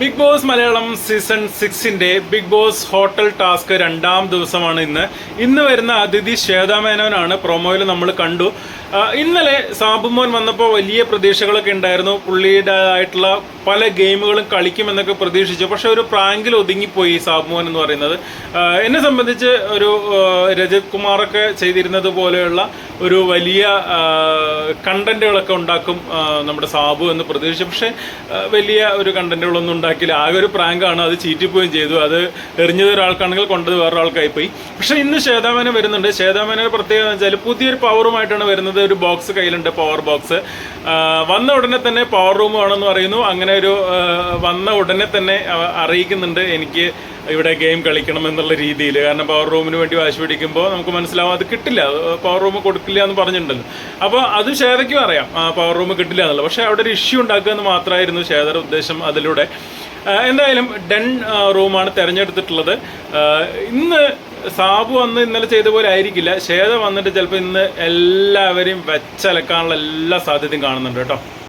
Big Boss Malayalam season 6-ന്റെ Bigg Boss hotel task 2-ാം ദിവസമാണ് ഇന്ന് വരുന്ന അതിഥി ശ്വേതാ മേനോനാണ്. പ്രൊമോയിൽ നമ്മൾ കണ്ടു. ഇന്നലെ സാബുമോൻ വന്നപ്പോൾ വലിയ പ്രതീക്ഷകളൊക്കെ ഉണ്ടായിരുന്നു. പുള്ളിയുടേതായിട്ടുള്ള പല ഗെയിമുകളും കളിക്കുമെന്നൊക്കെ പ്രതീക്ഷിച്ചു. പക്ഷെ ഒരു പ്രാങ്കിൽ ഒതുങ്ങിപ്പോയി സാബുമോൻ എന്ന് പറയുന്നത്. എന്നെ സംബന്ധിച്ച് ഒരു രജത് കുമാറൊക്കെ ചെയ്തിരുന്നത് പോലെയുള്ള ഒരു വലിയ കണ്ടന്റുകളൊക്കെ ഉണ്ടാക്കും നമ്മുടെ സാബു എന്ന് പ്രതീക്ഷിച്ചു. പക്ഷെ വലിയ ഒരു കണ്ടന്റുകളൊന്നും ഉണ്ടാക്കിയില്ല. ആകെ ഒരു പ്രാങ്കാണ്. അത് ചീറ്റിപ്പോവുകയും ചെയ്തു. അത് എറിഞ്ഞത് ഒരാൾക്കാണെങ്കിൽ കൊണ്ടത് വേറൊരാൾക്കായി പോയി. പക്ഷെ ഇന്ന് ശ്വേതാ മേനോൻ വരുന്നുണ്ട്. ശ്വേതാ മേനോൻ പ്രത്യേകത എന്ന് വെച്ചാൽ പുതിയൊരു പവറുമായിട്ടാണ് വരുന്നത്. ഒരു ബോക്സ് കയ്യിലുണ്ട്, പവർ ബോക്സ്. വന്ന ഉടനെ തന്നെ പവർ റൂം വേണമെന്ന് പറയുന്നു. അങ്ങനെ ഒരു വന്ന ഉടനെ തന്നെ അറിയിക്കുന്നുണ്ട് എനിക്ക് ഇവിടെ ഗെയിം കളിക്കണം എന്നുള്ള രീതിയിൽ. കാരണം പവർ റൂമിന് വേണ്ടി വാശി പിടിക്കുമ്പോൾ നമുക്ക് മനസ്സിലാവും അത് കിട്ടില്ല, പവർ റൂം കൊടുക്കില്ല എന്ന് പറഞ്ഞിട്ടുണ്ടല്ലോ. അപ്പോൾ അത് ശ്വേതയ്ക്കും അറിയാം പവർ റൂം കിട്ടില്ല എന്നുള്ളത്. പക്ഷേ അവിടെ ഒരു ഇഷ്യൂ ഉണ്ടാക്കുക എന്ന് മാത്രമായിരുന്നു ശ്വേതയുടെ ഉദ്ദേശം അതിലൂടെ. എന്തായാലും ഡൺ റൂമാണ് തിരഞ്ഞെടുത്തിട്ടുള്ളത്. ഇന്ന് സാബു വന്ന് ഇന്നലെ ചെയ്ത പോലെ ആയിരിക്കില്ല. ശ്വേത വന്നിട്ട് ചിലപ്പോൾ ഇന്ന് എല്ലാവരെയും വെച്ചലക്കാനുള്ള എല്ലാ സാധ്യതയും കാണുന്നുണ്ട് കേട്ടോ.